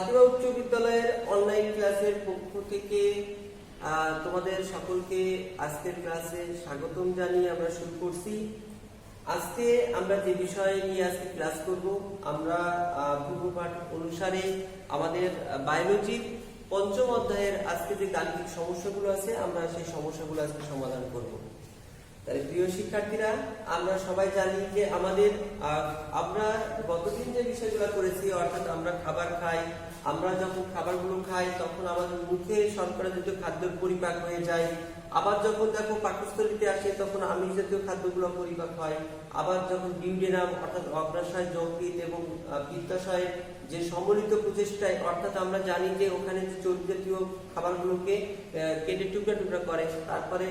ফাতিমা উচ্চ বিদ্যালয়ের অনলাইন ক্লাসের পক্ষ থেকে তোমাদের সকলকে আজকের ক্লাসে স্বাগতম জানিয়ে আমরা শুরু করছি। আজকে আমরা যে বিষয় নিয়ে আজকে ক্লাস করব, আমরা পূর্বপাঠ অনুসারে আমাদের বায়োলজির পঞ্চম অধ্যায়ের আজকে যে গাণিতিক সমস্যাগুলো আছে আমরা সেই সমস্যাগুলো আজকে সমাধান করব। তাহলে প্রিয় শিক্ষার্থীরা, আমরা সবাই জানি যে আমরা গতদিন যে বিষয়গুলো করেছি, অর্থাৎ আমরা খাবার খাই, আমরা যখন খাবারগুলো খাই তখন আমাদের মুখে শর্করা জাতীয় খাদ্যের পরিপাক হয়ে যায়। আবার যখন দেখো পাকস্থলীতে আসে তখন আমিষ জাতীয় খাদ্যগুলো পরিপাক হয়। আবার যখন ডিউডেনাম অর্থাৎ অগ্রাশয়, যকৃৎ এবং পিত্তাশয়ের যে সম্মিলিত প্রচেষ্টায়, অর্থাৎ আমরা জানি যে ওখানে যে চর্বি জাতীয় খাবারগুলোকে কেটে টুকরা টুকরা করে, তারপরে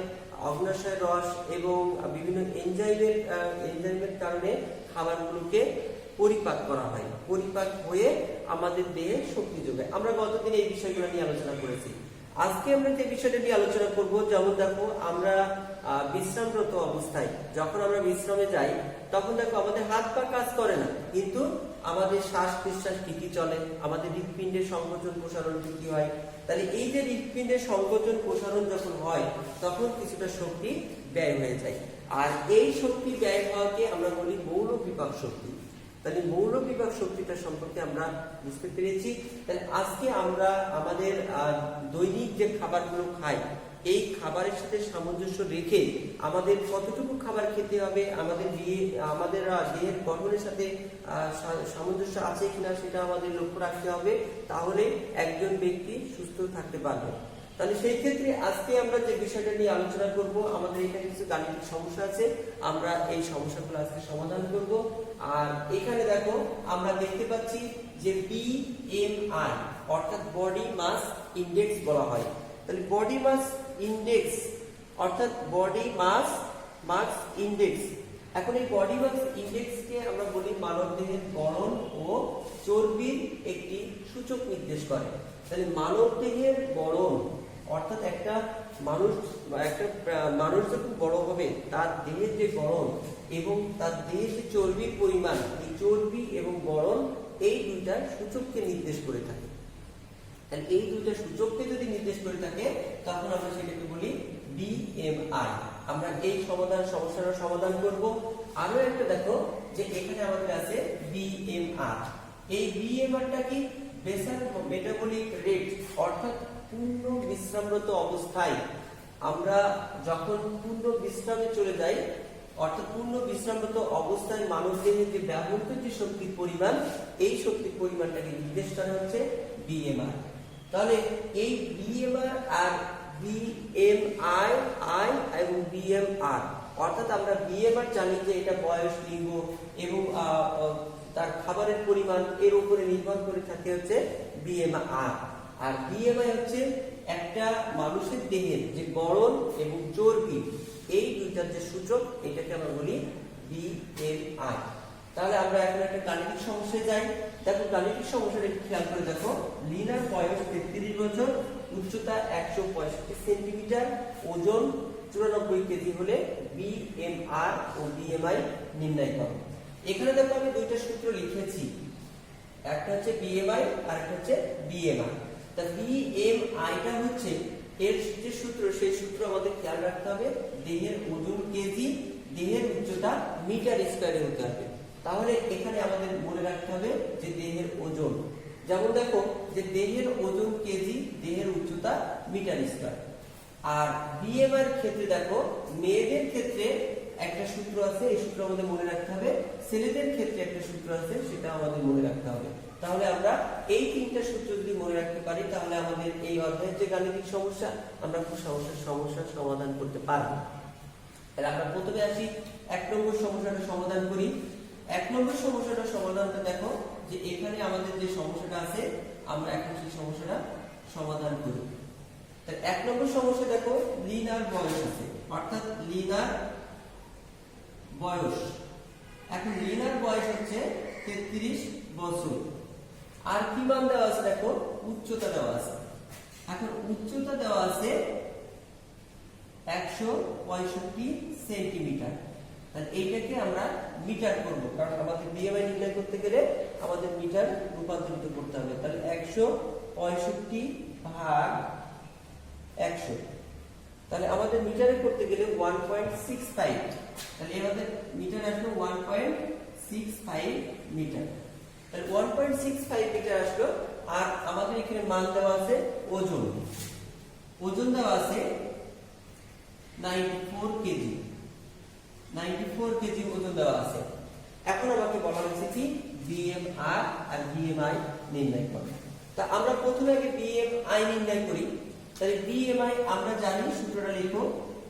অগ্নাশয় রস এবং বিভিন্ন এনজাইমের কারণে খাবারগুলোকে পরিপাক করা হয়। পরিপাক হয়ে আমাদের দেহে শক্তি যোগায়। আমরা গতদিন এই বিষয়গুলো নিয়ে আলোচনা করেছি। আজকে আমরা যে বিষয়টা নিয়ে আলোচনা করব, যেমন দেখো আমরা বিশ্রামরত অবস্থায় যখন আমরা বিশ্রামে যাই তখন দেখো আমাদের হাত পা কাজ করে না, কিন্তু আমাদের শ্বাস প্রশ্বাস ঠিকই চলে, আমাদের হৃৎপিণ্ডের সংকোচন প্রসারণ ঠিকই হয়। তাহলে এই যে হৃৎপিণ্ডের সংকোচন প্রসারণ যখন হয় তখন কিছুটা শক্তি ব্যয় হয়ে যায়, আর এই শক্তি ব্যয় হওয়াকে আমরা বলি মৌল বিপাক শক্তি। তাহলে মৌল বিপাক শক্তিটা সম্পর্কে আমরা বুঝতে পেরেছি। তাহলে আজকে আমরা আমাদের দৈনিক যে খাবারগুলো খাই, এই খাবারের সাথে সামঞ্জস্য রেখে আমাদের কতটুকু খাবার খেতে হবে, আমাদের দেহের গঠনের সাথে সামঞ্জস্য আছে কিনা সেটা আমাদের লক্ষ্য রাখতে হবে, তাহলে একজন ব্যক্তি সুস্থ থাকতে পারবে। তাহলে সেই ক্ষেত্রে আজকে আমরা যে বিষয়টা নিয়ে আলোচনা করব, আমাদের এখানে কিছু গাণিতিক সমস্যা আছে, আমরা এই সমস্যাগুলো আজকে সমাধান করব। আর এখানে দেখো আমরা দেখতে পাচ্ছি যে BMI অর্থাৎ বডি মাস ইনডেক্স বলা হয়। তাহলে বডি মাস ইনডেক্স অর্থাৎ বডি মাস ইনডেক্স, এখন এই বডি মাস ইনডেক্সকে আমরা বলি মানবদেহের গড়ন ও চর্বির একটি সূচক নির্দেশ করে। তাহলে মানবদেহের গড়ন অর্থাৎ একটা মানুষ যখন বড় হবে তার দেহের যে গড়ন এবং তার দেহের যে চর্বির পরিমাণ, এই চর্বি এবং গড়ন এই দুইটা সূচককে নির্দেশ করে থাকে। তাহলে এই দুইটা সূচককে যদি নির্দেশ করে থাকে তখন আমরা সেটাকে বলি BMI। আমরা এই সমস্যার সমাধান করব। আরো একটা দেখো যে এখানে আমাদের আছে BMR। এই BMRটা কি? বেসাল মেটাবলিক রেট, অর্থাৎ পূর্ণ বিশ্রামরত অবস্থায় আমরা যখন পূর্ণ বিশ্রামে চলে যাই, অর্থাৎ পূর্ণ বিশ্রামরত অবস্থায় মানবদেহে যে ব্যবহৃত যে শক্তির পরিমাণ, এই শক্তির পরিমাণটাকে নির্দেশ করা হচ্ছে BMR। তাহলে এই BMR আর BMI এবং BMR, অর্থাৎ আমরা BMR জানি যে এটা বয়স, লিঙ্গ এবং তার খাবারের পরিমাণ এর উপরে নির্ভর করে থাকে হচ্ছে BMR। আর BMI হচ্ছে একটা মানুষের দেহের যে গড়ন এবং চর্বি, এই দুইটার যে সূচক, এটাকে আমরা বলি BMI। তাহলে আমরা এখন একটা গাণিতিক সমস্যায় যাই। দেখো গাণিতিক সমস্যাটা খেয়াল করে দেখো, লিনার বয়স 33 বছর, উচ্চতা 165 সেন্টিমিটার, ওজন 94 কেজি হলে BMR ও BMI নির্ণয় করো। এখানে দেখো আমি দুইটা সূত্র লিখেছি, একটা হচ্ছে BMI আর একটা হচ্ছে BMI। তা BMIটা হচ্ছে এর যে সূত্র, সেই সূত্র আমাদের খেয়াল রাখতে হবে দেহের ওজন কেজি, দেহের উচ্চতা মিটার স্কয়ারে হতে হবে। তাহলে এখানে আমাদের মনে রাখতে হবে যে দেহের ওজন, যেমন দেখো যে দেহের ওজন কেজি, দেহের উচ্চতা মিটার স্কয়ার। আর BMI এর ক্ষেত্রে দেখো মেয়েদের ক্ষেত্রে একটা সূত্র আছে, এই সূত্র আমাদের মনে রাখতে হবে, ছেলেদের ক্ষেত্রে একটা সূত্র আছে, সেটা আমাদের মনে রাখতে হবে। তাহলে আমরা এই তিনটা সূত্র যদি মনে রাখতে পারি তাহলে আমাদের এই অধ্যায়ের যে গাণিতিক সমস্যা, আমরা খুব সমস্যার সমাধান করতে পারব। তাহলে আমরা প্রথমে আসি 1 নম্বর সমস্যাটা সমাধান করি। 1 নম্বর সমস্যাটা সমাধানটা দেখো যে এখানে আমাদের যে সমস্যাটা আছে, আমরা এখন সেই সমস্যাটা সমাধান করি। তাহলে 1 নম্বর সমস্যা দেখো লিনার বয়স আছে, অর্থাৎ লিনার বয়স। এখন লিনার বয়স হচ্ছে 33 বছর। আর কি মান দেওয়া আছে দেখো, উচ্চতা দেওয়া আছে। এখন উচ্চতা দেওয়া আছে 165 সেন্টিমিটার। তাহলে এইটাকে আমরা মিটার করব, কারণ আমাদের বিএমআই নির্ণয় করতে গেলে আমাদের মিটার রূপান্তরিত করতে হবে। তাহলে 165 ভাগ 100, তাহলে আমাদের মিটারে করতে গেলে 1.65, তাহলে আমাদের মিটার আসলো 1.65 মিটার। তাহলে 1.65 মিটার আসলো। আর আমাদের এখানে মান দেওয়া আছে ওজন, ওজন দেওয়া আছে 94 কেজি, 94 কেজি ওজন দেওয়া আছে। এখন আমাকে বলা হয়েছে কি বিএমআর আর বিএমআই নির্ণয় করো। তা আমরা প্রথমে আগে বিএমআই নির্ণয় করি। তাহলে বিএমআই আমরা জানি, সূত্রটা লিখো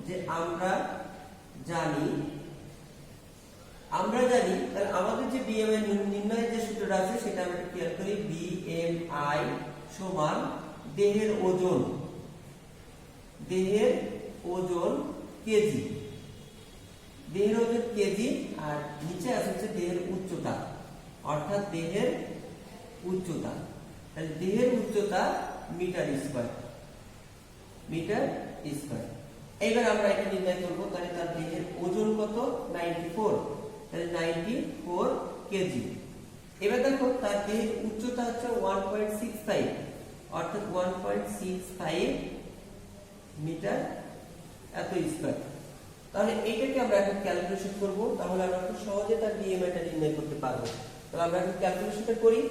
যে আমরা জানি, তাহলে আমাদের যে বিএমআই নির্ণয়ের যে সূত্রটা আছে সেটা আমরা ক্লিয়ার করি। বিএমআই সমান দেহের ওজন, দেহের ওজন কেজি, দেহের ওজন কেজি, আর নিচে আছে হচ্ছে দেহের উচ্চতা, অর্থাৎ দেহের উচ্চতা। তাহলে দেহের উচ্চতা মিটার স্কয়ার, মিটার স্কয়ার। এইবার আমরা এটা নির্ণয় করব। তাহলে তার দেহের ওজন কত 94, তাহলে 94 কেজি। এবার দেখো তার দেহের উচ্চতা হচ্ছে 1.65, অর্থাৎ 1.65 মিটার এত স্কয়ার। তাহলে এইটাকে আমরা এখন ক্যালকুলেশন করব, তাহলে আমরা খুব সহজে তার বিএমআইটা নির্ণয় করতে পারবো। তাহলে আমরা এখন ক্যালকুলেশনটা করি।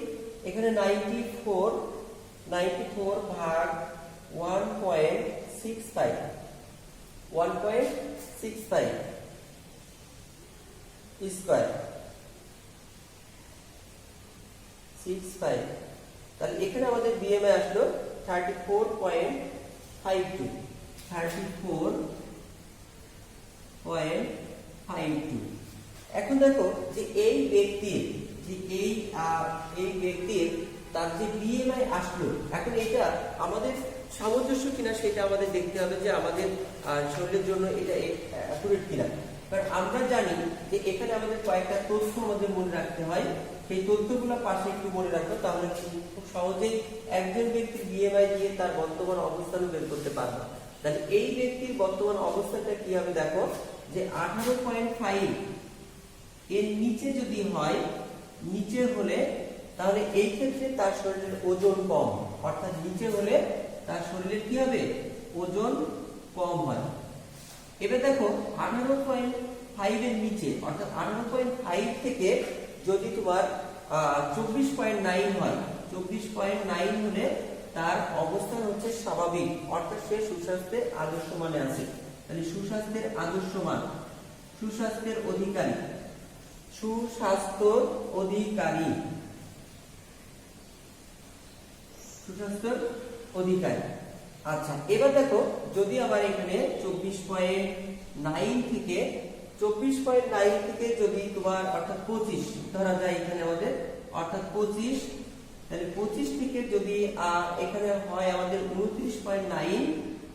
এখানে 94 ভাগ 1.65 স্কয়ার 65। তাহলে এখানে আমাদের বিএমআই আসলো 34.52, 34.52। এখন দেখো যে এই ব্যক্তির তার যে বিএমআই আসলো, এখন এটা আমাদের সামঞ্জস্য কিনা সেটা আমাদের দেখতে হবে, যে আমাদের শরীরের জন্য এটা অ্যাকুরেট কিনা। কারণ আমরা জানি যে এখানে আমাদের কয়েকটা তথ্য আমাদের মনে রাখতে হয়, সেই তথ্যগুলো পাশে একটু মনে রাখবো, তাহলে খুব সহজেই একজন ব্যক্তির বিএমআই দিয়ে তার বর্তমান অবস্থান বের করতে পারবো। তাহলে এই ব্যক্তির বর্তমান অবস্থানটা কি হবে দেখো, যে 18.5 এর নিচে যদি হয়, নিচে হলে তাহলে এই ক্ষেত্রে তার শরীরের ওজন কম, অর্থাৎ নিচে হলে তার শরীরের কি হবে ওজন কম হয়। এবার দেখো 18.5 এর নিচে, অর্থাৎ 18.5 থেকে যদি তোমার 24.9 হয়, 24.9 হলে তার অবস্থান হচ্ছে স্বাভাবিক, অর্থাৎ সে সুস্বাস্থ্যের আদর্শ মানে আছে। তাহলে সুস্বাস্থ্যের আদর্শ মান, সুস্বাস্থ্যের অধিকারী, সুস্বাস্থ্য অধিকারী, সুস্বাস্থ্য অধিকারী। আচ্ছা, এবার দেখো যদি আবার এখানে 24.9 থেকে যদি তোমার অর্থাৎ 25 ধরা যায় এখানে আমাদের, অর্থাৎ 25, তাহলে 25 থেকে যদি এখানে হয় আমাদের 29.9,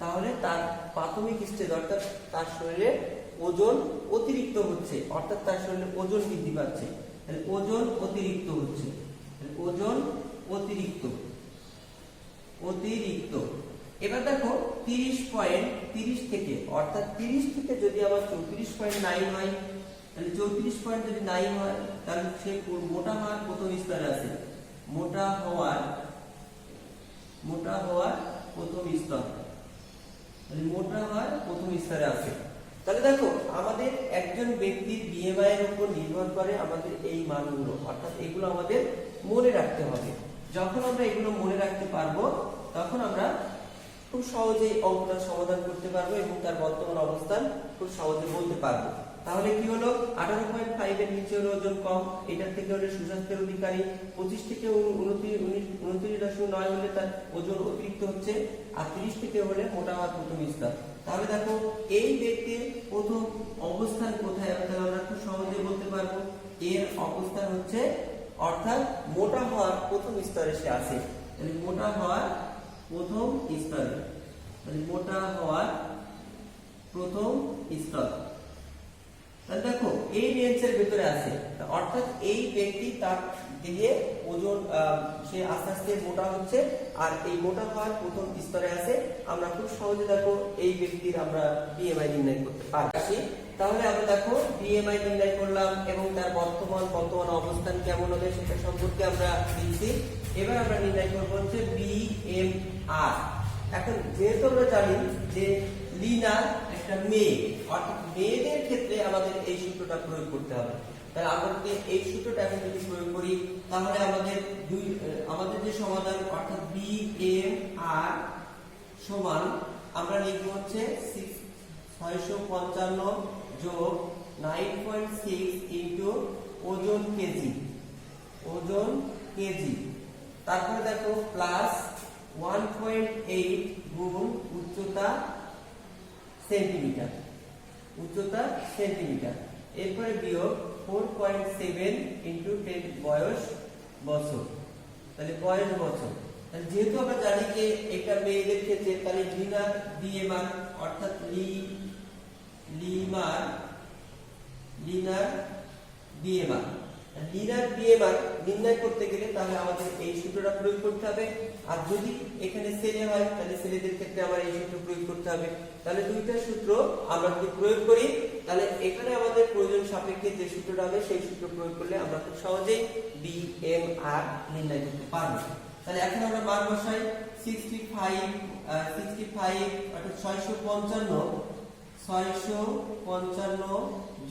তাহলে তার প্রাথমিক স্টেজ, অর্থাৎ তার শরীরে ওজন অতিরিক্ত হচ্ছে, অর্থাৎ তার শরীরে ওজন বৃদ্ধি পাচ্ছে। তাহলে ওজন অতিরিক্ত হচ্ছে, ওজন অতিরিক্ত। এবার দেখো 30 থেকে, অর্থাৎ 30 থেকে যদি আবার 34.9 হয়, তাহলে 34.9 হয়, তাহলে সে মোটা হওয়ার প্রথম স্তরে আছে, মোটা হওয়ার প্রথম স্তর, তাহলে মোটা হওয়ার প্রথম স্তরে আছে। তাহলে দেখো আমাদের একজন ব্যক্তির বিএমআই এর উপর নির্ভর করে আমাদের এই মানগুলো, অর্থাৎ এগুলো আমাদের মনে রাখতে হবে। যখন আমরা এগুলো মনে রাখতে পারবো, তখন আমরা খুব সহজেই অঙ্কটা সমাধান করতে পারবো এবং তার বর্তমান অবস্থান খুব সহজে বলতে পারবো। তাহলে কি হলো, 18.5 এর নিচে হলো ওজন কম, এটার থেকে হলে সুস্বাস্থ্যের অধিকারী, 25 থেকে 29.9 হলে তার ওজন অতিরিক্ত হচ্ছে, আর 30 থেকে হলে মোটা হওয়ার প্রথম স্তর। তাহলে দেখো এই ব্যক্তির প্রথম অবস্থান কোথায়, তাহলে আমরা খুব সহজে বলতে পারবো এর অবস্থান হচ্ছে, অর্থাৎ মোটা হওয়ার প্রথম স্তরে সে আছে। তাহলে মোটা হওয়ার প্রথম স্তরে, তাহলে মোটা হওয়ার প্রথম স্তর। তাহলে দেখো এই রেঞ্জের ভিতরে আছে, অর্থাৎ এই ব্যক্তি তার দেহে ওজন সে আস্তে আস্তে মোটা হচ্ছে, আর এই মোটা হওয়ার প্রথম স্তরে আছে। আমরা খুব সহজে দেখো এই ব্যক্তির আমরা বিএমআই নির্ণয় করতে পারছি। তাহলে আমরা দেখো বিএমআই নির্ণয় করলাম এবং তার বর্তমান অবস্থান কেমন হবে সেটা সম্পর্কে আমরা দিচ্ছি। এবার আমরা নির্ণয় করব হচ্ছে বিএমআর। এখন যেহেতু আমরা জানি যে লিনা একটা মেয়ে, অর্থাৎ মেয়েদের ক্ষেত্রে আমাদের এই সূত্রটা প্রয়োগ করতে হবে। তাহলে আমরা যদি এই সূত্রটা এখন যদি প্রয়োগ করি তাহলে আমাদের যে সমাধান অর্থাৎ বিএমআর সমান আমরা লিখব হচ্ছে 655 যোগ 9.6 ইনটু ওজন কেজি, তারপরে দেখো প্লাস 1.8 গুণ উচ্চতা সেন্টিমিটার, এরপরে বিয়োগ 4.7 ইনটু 10 বছর, তাহলে বয়স বছর। যেহেতু আমরা জানি যে এটা মেয়েদের ক্ষেত্রে, তাহলে লিনার বিএমআর অর্থাৎ লিনার বিএমআর নির্ণয় করতে গেলে তাহলে আমাদের এই সূত্রটা প্রয়োগ করতে হবে। আর যদি এখানে ছেলে হয় তাহলে ছেলেদের ক্ষেত্রে আমার এই সূত্র প্রয়োগ করতে হবে। তাহলে দুইটা সূত্র আমরা যদি প্রয়োগ করি তাহলে এখানে আমাদের প্রয়োজন সাপেক্ষে যে সূত্রটা হবে সেই সূত্র প্রয়োগ করলে আমরা খুব সহজেই বিএমআর নির্ণয় করতে পারবো। তাহলে এখন আমরা মান বসাই 65 অর্থাৎ 655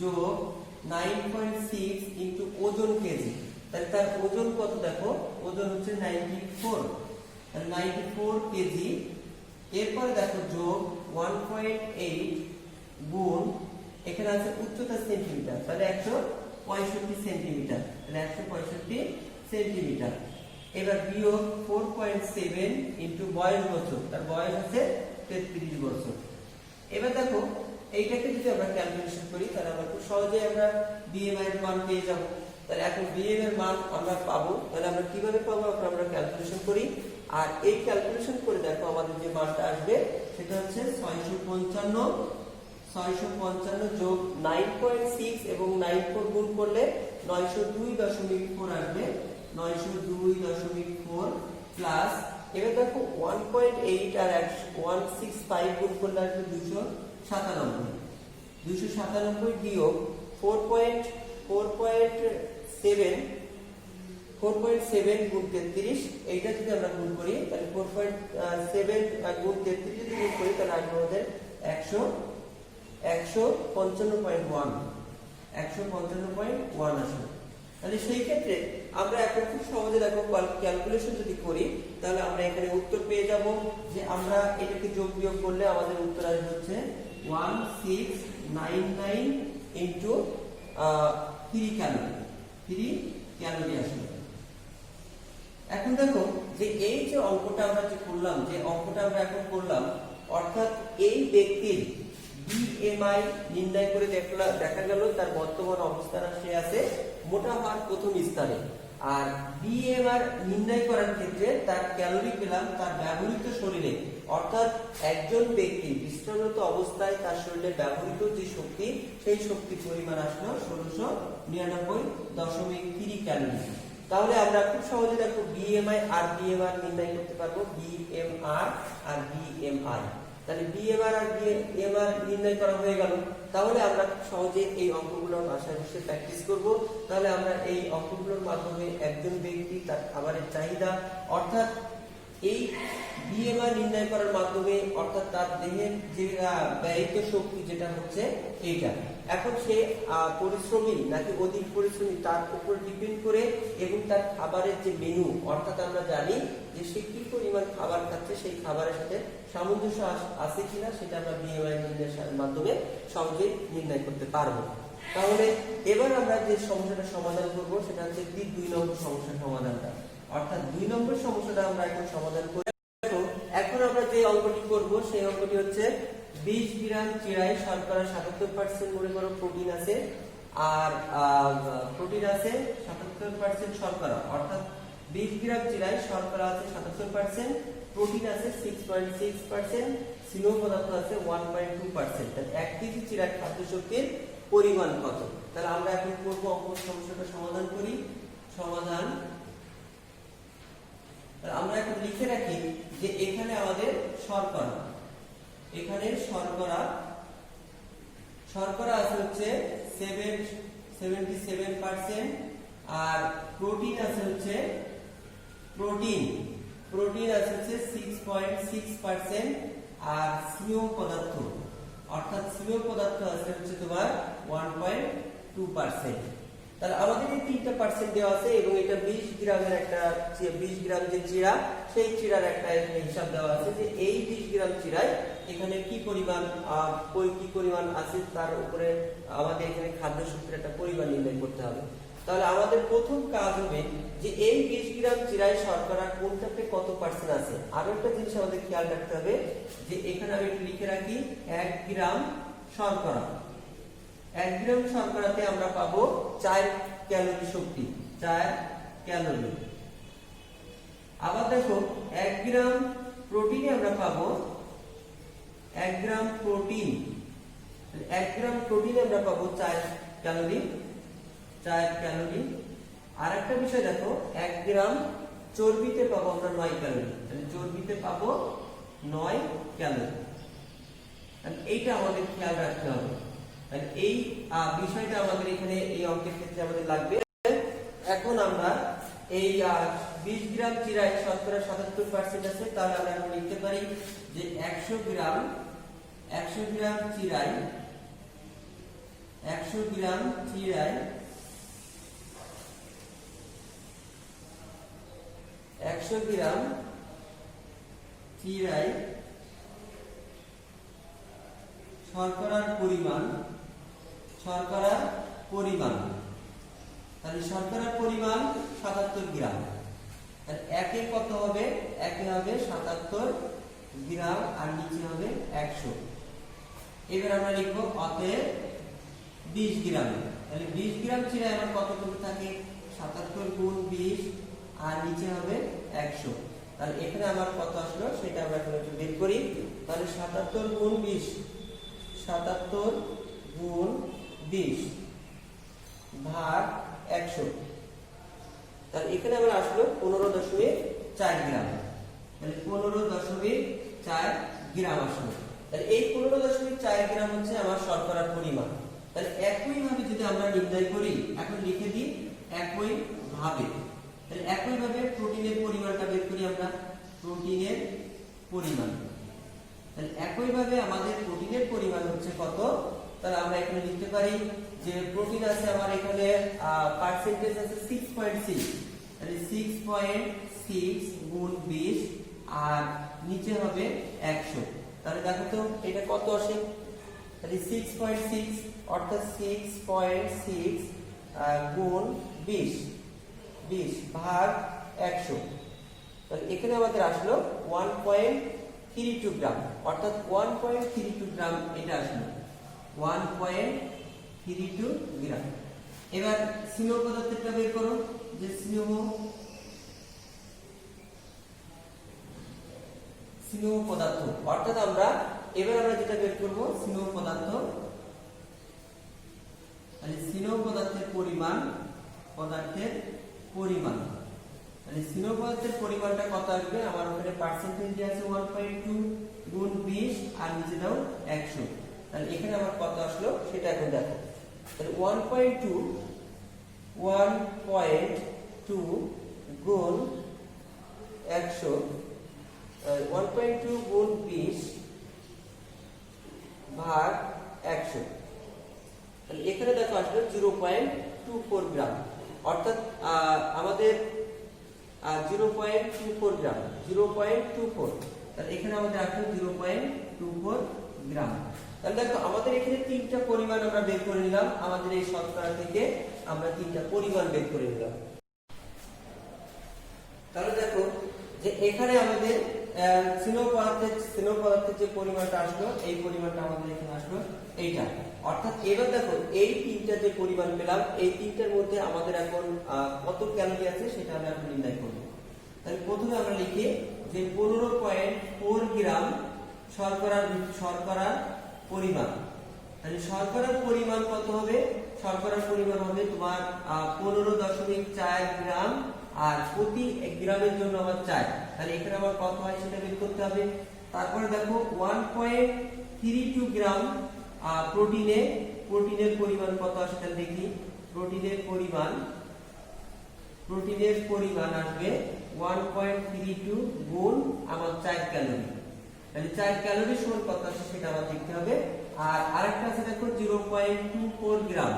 যোগ 9.6 ইনটু ওজন কেজি, তাহলে তার ওজন কত দেখো, ওজন হচ্ছে 94, তাহলে 94 কেজি। এরপরে দেখো যোগ 1.8 গুণ এখানে আছে উচ্চতা সেন্টিমিটার, তাহলে 165 সেন্টিমিটার, তাহলে 165 সেন্টিমিটার। এবার বিয়োগ 4.7 ইনটু বয়স বছর, তার বয়স আছে 33 বছর। এবার দেখো এইটাকে যদি আমরা ক্যালকুলেশন করি তাহলে আমরা খুব সহজেই আমরা বিএমআই এর মান পেয়ে যাব। তাহলে এখন বিএমআই এর মান আমরা পাবো, তাহলে আমরা কিভাবে পাবো আমরা ক্যালকুলেশন করি। আর এই ক্যালকুলেশন করে দেখো আমাদের যে মানটা আসবে সেটা হচ্ছে 655 যোগ 9.6 এবং 94 গুণ করলে 902.4 আসবে, 902.4 প্লাস এবার দেখো 1.8 আর 165 গুণ করলে আসবে 297 বিয়োগ 4.7 গুণ 33, এইটা যদি আমরা গুণ করি তাহলে 4.7 গুণ 33 যদি গুণ করি তাহলে আসবে আমাদের 155.1 আসবে। তাহলে সেই ক্ষেত্রে আমরা এখন খুব সহজে দেখো ক্যালকুলেশন যদি করি তাহলে আমরা এখানে উত্তর পেয়ে যাব যে আমরা এটাকে যোগ বিয়োগ করলে আমাদের উত্তর আসবে হচ্ছে 1699 ইনটু 3 ক্যালোরি আসবে। এখন দেখো যে এই যে অঙ্কটা আমরা এখন করলাম অর্থাৎ এই ব্যক্তির বিএমআই নির্ণয় করে দেখা গেল তার বর্তমান অবস্থান সে আছে মোটা হওয়ার প্রথম স্থানে। আর বিএমআর নির্ণয় করার ক্ষেত্রে তার ক্যালোরি পেলাম তার ব্যবহৃত শরীরে, অর্থাৎ একজন ব্যক্তি বিশ্রামরত অবস্থায় তার শরীরে ব্যবহৃত যে শক্তি সেই শক্তির পরিমাণ আসলো 1699.3 ক্যালোরি। তাহলে আমরা খুব সহজে দেখো বিএমআই আর বিএমআর নির্ণয় করতে পারবো, বিএমআর আর বিএমআই। তাহলে বিএমআর আর বিএমআর নির্ণয় করা হয়ে গেল। তাহলে আমরা সহজে এই অঙ্কগুলোর বাসায় বসে প্র্যাকটিস করব। তাহলে আমরা এই অঙ্কগুলোর মাধ্যমে একজন ব্যক্তি তার খাবারের চাহিদা অর্থাৎ এই বিএমআই নির্ণয় করার মাধ্যমে অর্থাৎ তার দেহের যে ব্যয়িত শক্তি যেটা হচ্ছে এইটা, এখন সে পরিশ্রমী নাকি অধিক পরিশ্রমী তার উপর ডিপেন্ড করে এবং তার খাবারের যে মেনু অর্থাৎ আমরা জানি যে সে কি পরিমাণ খাবার খাচ্ছে সেই খাবারের সাথে সামঞ্জস্য আছে কিনা সেটা আমরা বিএমআই নির্ণয়ের মাধ্যমে সহজেই নির্ণয় করতে পারবো। তাহলে এবার আমরা যে সমস্যাটা সমাধান করব সেটা হচ্ছে 2 নম্বর সমস্যার সমাধানটা, অর্থাৎ 2 নম্বর সমস্যাটা আমরা এখন সমাধান করব। এখন আমরা যে অঙ্কটি করব সেই অঙ্কটি হচ্ছে 20 গ্রাম চিড়ায় শর্করা 77% মনে করো প্রোটিন আছে আর প্রোটিন আছে 77% শর্করা, অর্থাৎ 20 গ্রাম চিড়ায় শর্করা আছে 77%, প্রোটিন আছে 6.6%, স্নেহ পদার্থ আছে 1.2%। তাহলে 1 কেজি চিড়ার খাদ্য শক্তির পরিমাণ কত? তাহলে আমরা এখন করব অঙ্ক সমস্যাটা সমাধান করি। সমাধান আমরা এখন লিখে রাখি যে এখানে আমাদের শর্করা শর্করা আছে হচ্ছে 77%, আর প্রোটিন আছে হচ্ছে প্রোটিন আছে হচ্ছে 6.6%, আর স্নেহ পদার্থ অর্থাৎ স্নেহ পদার্থ আছে হচ্ছে তোমার 1.2%। তাহলে আমাদের এই 3টা পার্সেন্ট দেওয়া আছে এবং এটা 20 গ্রামের একটা 20 গ্রাম যে চিড়া, সেই চিড়ার একটা হিসাব দেওয়া আছে যে এই 20 গ্রাম চিড়ায় এখানে কি পরিমাণ আছে তার উপরে আমাদের এখানে খাদ্য শক্তির একটা পরিমাণ নির্ণয় করতে হবে। তাহলে আমাদের প্রথম কাজ হবে যে এই 20 গ্রাম চিড়ায় শর্করা কোনটাতে কত পার্সেন্ট আছে। আরো একটা জিনিস আমাদের খেয়াল রাখতে হবে যে এখানে আমি একটু লিখে রাখি 1 গ্রাম শর্করা, 1 গ্রাম শর্করাতে আমরা পাবো 4 ক্যালোরি শক্তি, 4 ক্যালোরি। আবার দেখো 1 গ্রাম প্রোটিনে আমরা পাবো 1 গ্রাম প্রোটিন, 1 গ্রাম প্রোটিনে আমরা পাবো 4 ক্যালোরি, 4 ক্যালোরি। আর একটা বিষয় দেখো 1 গ্রাম চর্বিতে পাবো আমরা 9 ক্যালোরি, তাহলে চর্বিতে পাবো 9 ক্যালোরি। এইটা আমাদের খেয়াল রাখতে হবে। এই বিষয়টা আমাদের এখানে এই অঙ্কের ক্ষেত্রে আমাদের লাগবে। এখন আমরা এই 20 গ্রাম চিড়ায় শর্করা 77% আছে, তাহলে আমরা এখন লিখতে পারি যে 100 গ্রাম চিড়ায় 100 গ্রাম চিড়ায় 100 গ্রাম চিড়ায় শর্করার পরিমাণ তাহলে শর্করার পরিমাণ 77 গ্রাম। তাহলে একে কত হবে? একে হবে 77 গ্রাম আর নিচে হবে 100। এবার আমরা লিখব অতএব 20 গ্রাম। তাহলে 20 গ্রাম চিড়ায় আমার কতটুকু থাকে? 77 গুণ 20 আর নিচে হবে 100। তাহলে এখানে আমার কত আসলো সেটা আমরা এখন একটু বের করি। তাহলে 77 গুণ 20 ভাগ 100, তাহলে এখানে আমরা আসলো 15.4 গ্রাম। তাহলে 15.4 গ্রাম আসলো। তাহলে এই 15.4 গ্রাম হচ্ছে আমার শর্করার পরিমাণ। তাহলে একই ভাবে যদি আমরা নির্ণয় করি, এখন লিখে দিই একই ভাবে। তাহলে একই ভাবে প্রোটিনের পরিমাণটা বের করি আমরা, প্রোটিনের পরিমাণ। তাহলে একই ভাবে আমাদের প্রোটিনের পরিমাণ হচ্ছে কত? তাহলে আমরা এখানে লিখতে পারি যে প্রোটিন আছে আমার এখানে পার্সেন্টেজ আছে 6.6, তাহলে 6.6 গুণ 20 আর নিচে হবে 100। তাহলে দেখো তো এটা কত আসে? তাহলে 6.6 অর্থাৎ 6.6 গুণ 20 ভাগ 100। তাহলে এখানে আমাদের আসলো 1.32 গ্রাম, অর্থাৎ 1.32 গ্রাম এটা আসলো 1.32 গ্রাম। এবার স্নেহ পদার্থটা বের করো, যে স্নেহ পদার্থ অর্থাৎ এবার আমরা যেটা বের করব স্নেহ পদার্থ। তাহলে স্নেহ পদার্থের পরিমাণ তাহলে স্নেহ পদার্থের পরিমাণটা কত আসবে? আমার ওখানে পার্সেন্টেজ আছে 1.2 গুণ 20 আর নিচে দাও 100। তাহলে এখানে আমার কত আসলো সেটা এখন দেখো। তাহলে 1.2 গুণ 100, 1.2 গুণ 20 ভাগ 100। তাহলে এখানে দেখো আসলো 0.24 গ্রাম, অর্থাৎ আমাদের 0.24 গ্রাম, 0.24। তাহলে এখানে আমাদের আসলো 0.24 গ্রাম। তাহলে দেখো আমাদের এখানে 3টা পরিমাণ আমরা বের করে নিলাম। আমাদের এই শর্করা থেকে আমরা 3টা পরিমাণ বের করে নিলাম। তাহলে দেখো যে এখানে আমাদের স্নেহ পদার্থের যে পরিমাণটা আসলো, এই পরিমাণটা আমাদের এখানে আসলো এইটা। অর্থাৎ এবার দেখো এই 3টা যে পরিমাণ পেলাম, এই 3টার মধ্যে আমাদের এখন কত ক্যালোরি আছে সেটা আমরা এখন নির্ণয় করব। তাহলে প্রথমে আমরা লিখি যে 15.4 গ্রাম শর্করার পরিমাণ। তাহলে শর্করার পরিমাণ কত হবে? শর্করার পরিমাণ হবে তোমার 15.4 গ্রাম, আর প্রতি 1 গ্রামের জন্য আমার 4। তাহলে এখানে আমার কত হয় সেটা বের করতে হবে। তারপরে দেখো 1.32 গ্রাম প্রোটিনের পরিমাণ কত আসে তাহলে দেখি। প্রোটিনের পরিমাণ আসবে 1.32 গুণ আমার 4 ক্যালোরি। তাহলে 4 ক্যালোরি সমান কত আসে সেটা আমার দেখতে হবে। আর আরেকটা আছে দেখো 0.24 গ্রাম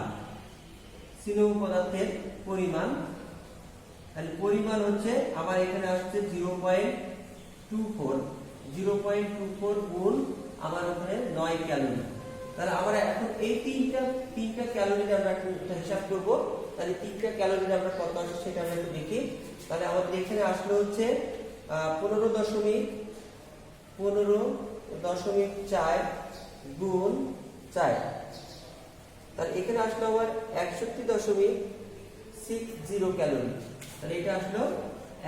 স্নেহ পদার্থের পরিমাণ। তাহলে পরিমাণ হচ্ছে আমার এখানে আসছে 0.24 গুণ আমার ওখানে 9 ক্যালোরি। তাহলে আমরা এখন এই তিনটা ক্যালোরি আমরা একটা হিসাব করব। তাহলে তিনটা ক্যালোরি আমরা কত আসে সেটা আমরা একটু দেখি। তাহলে আমাদের এখানে আসলে হচ্ছে 15.4 গুণ 4। তাহলে এখানে আসলো আমার 61.60 ক্যালোরি। তাহলে এটা আসলো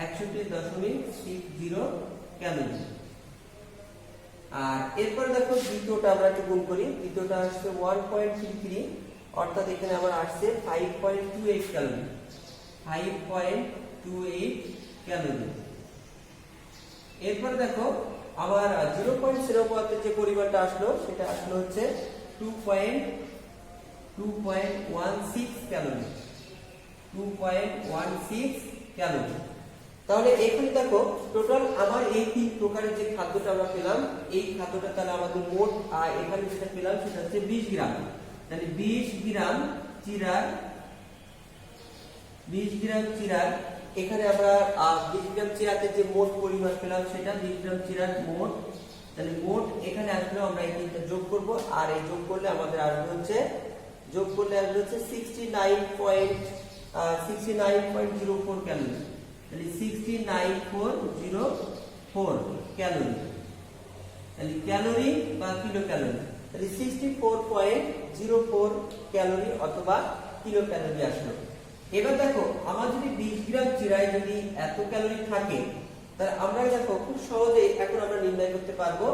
61.60 ক্যালোরি। আর এরপরে দেখো দ্বিতীয়টা আমরা একটু গুণ করি। দ্বিতীয়টা আসছে 1.33, অর্থাৎ এখানে আমার আসছে 5.28 ক্যালোরি। 5.28 ক্যালোরি। এরপরে দেখো আবার 0.0 যে পরিমাণটা আসলো সেটা আসলো হচ্ছে 2.16 ক্যালোরি। 2.16 ক্যালোরি। তাহলে এখানে দেখো টোটাল আমার এই তিন প্রকারের যে খাদ্যটা আমরা পেলাম, এই খাদ্যটা তাহলে আমাদের মোট এখানে যেটা পেলাম সেটা হচ্ছে 20 গ্রাম। তাহলে 20 গ্রাম চিরার এখানে আমরা 20 গ্রাম চিরাতে যে মোট পরিমাণ পেলাম সেটা 20 গ্রাম চিরার মোট। তাহলে মোট এখানে আসলে আমরা এই তিনটা যোগ করব। আর এই যোগ করলে আমাদের আসবে হচ্ছে 69.04 ক্যালোরি। তাহলে 69.04 ক্যালোরি। তাহলে ক্যালোরি বা কিলো ক্যালোরি, তাহলে 64.04 ক্যালোরি অথবা কিলো ক্যালোরি আসলো। এবার দেখো আমার যদি 20 গ্রাম চিরায় যদি এত ক্যালোরি থাকে, তাহলে আমরা দেখো খুব সহজেই এখন আমরা নির্ণয় করতে পারবো।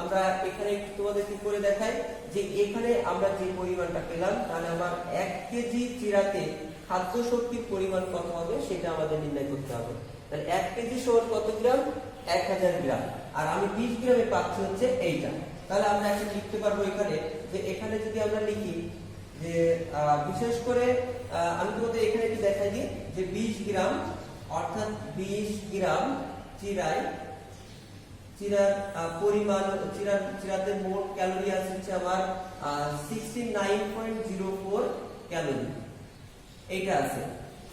আমরা এখানে একটু তোমাদের কি করে দেখাই যে এখানে আমরা যে পরিমাণটা পেলাম, তাহলে আমার 1 কেজি চিরাতে খাদ্য শক্তির পরিমাণ কত হবে সেটা আমাদের নির্ণয় করতে হবে। তাহলে 1 কেজি সমান কত গ্রাম? 1000 গ্রাম। আর আমি 20 গ্রামে পাচ্ছি হচ্ছে এইটা। তাহলে আমরা এখন লিখতে পারবো এখানে যে এখানে যদি আমরা লিখি যে বিশেষ করে আমি তোমাদের এখানে একটু দেখাই দিই যে 20 গ্রাম অর্থাৎ 20 গ্রাম চিরার পরিমাণ চিরাতে মোট ক্যালোরি আছে হচ্ছে আমার 69.04 ক্যালোরি। এইটা আছে।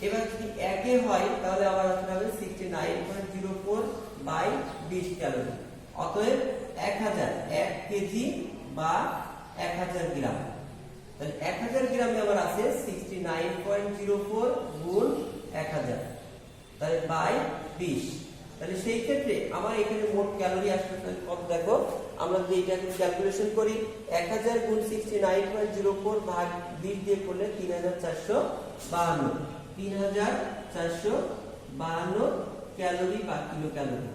এবার যদি একে হয় তাহলে আমার আসলে হবে 69.04 বাই 20 ক্যালোরি। অতএব 1000 1 কেজি বা 1000 গ্রাম। তাহলে 1000 গ্রামে আমার আছে 69.04 গুণ 1000, তাহলে বাই 20। তাহলে সেই ক্ষেত্রে আমার এখানে মোট ক্যালোরি আসবে কত দেখো। আমরা যদি এটাকে ক্যালকুলেশন করি 1000 গুণ 69.04 ভাগ 20 দিয়ে করলে 3452 ক্যালোরি বা কিলো ক্যালোরি।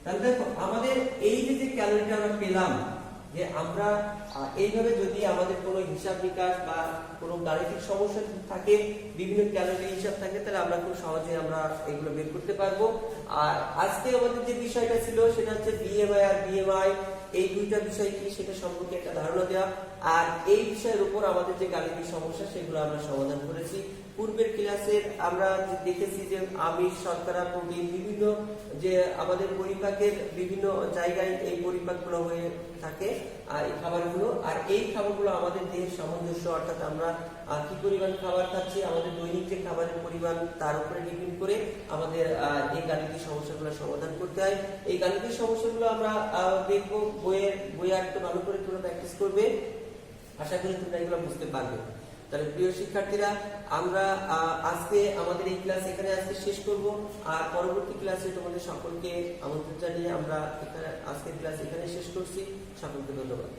তাহলে দেখো আমাদের এই যে ক্যালোরিটা আমরা পেলাম, যে আমরা এইভাবে যদি আমাদের কোনো হিসাব নিকাশ বা কোনো গাণিতিক সমস্যা থাকে, বিভিন্ন ক্যালোরি হিসাব থাকে, তাহলে আমরা খুব সহজে আমরা এগুলো বের করতে পারবো। আর আজকে আমাদের যে বিষয়টা ছিল সেটা হচ্ছে বিএমআই আর বিএমআই, এই দুইটা বিষয় কি সেটা সম্পর্কে একটা ধারণা দেওয়া। আর এই বিষয়ের উপর আমাদের যে গাণিতিক সমস্যা সেগুলো আমরা সমাধান করেছি। পূর্বের ক্লাসে আমরা দেখেছি যে আমিষ, শর্করা, প্রোটিন, বিভিন্ন যে আমাদের পরিপাকের বিভিন্ন জায়গায় এই পরিপাকগুলো হয়ে থাকে আর এই খাবারগুলো, আর এই খাবারগুলো আমাদের দেহের সামঞ্জস্য, অর্থাৎ আমরা কি পরিমাণ খাবার খাচ্ছি, আমাদের দৈনিক যে খাবারের পরিমাণ তার উপরে ডিপেন্ড করে আমাদের এই গাণিতিক সমস্যাগুলো সমাধান করতে হয়। এই গাণিতিক সমস্যাগুলো আমরা দেখবো বইয়ে একটু ভালো করে তোমরা প্র্যাকটিস করবে। আশা করি তোমরা এগুলো বুঝতে পারবে। তাহলে প্রিয় শিক্ষার্থীরা, আমরা আজকে আমাদের এই ক্লাস এখানে আজকে শেষ করব। আর পরবর্তী ক্লাসে তোমাদের সকলকে আমন্ত্রণ জানিয়ে আমরা আজকের ক্লাস এখানে শেষ করছি। সকলকে ধন্যবাদ।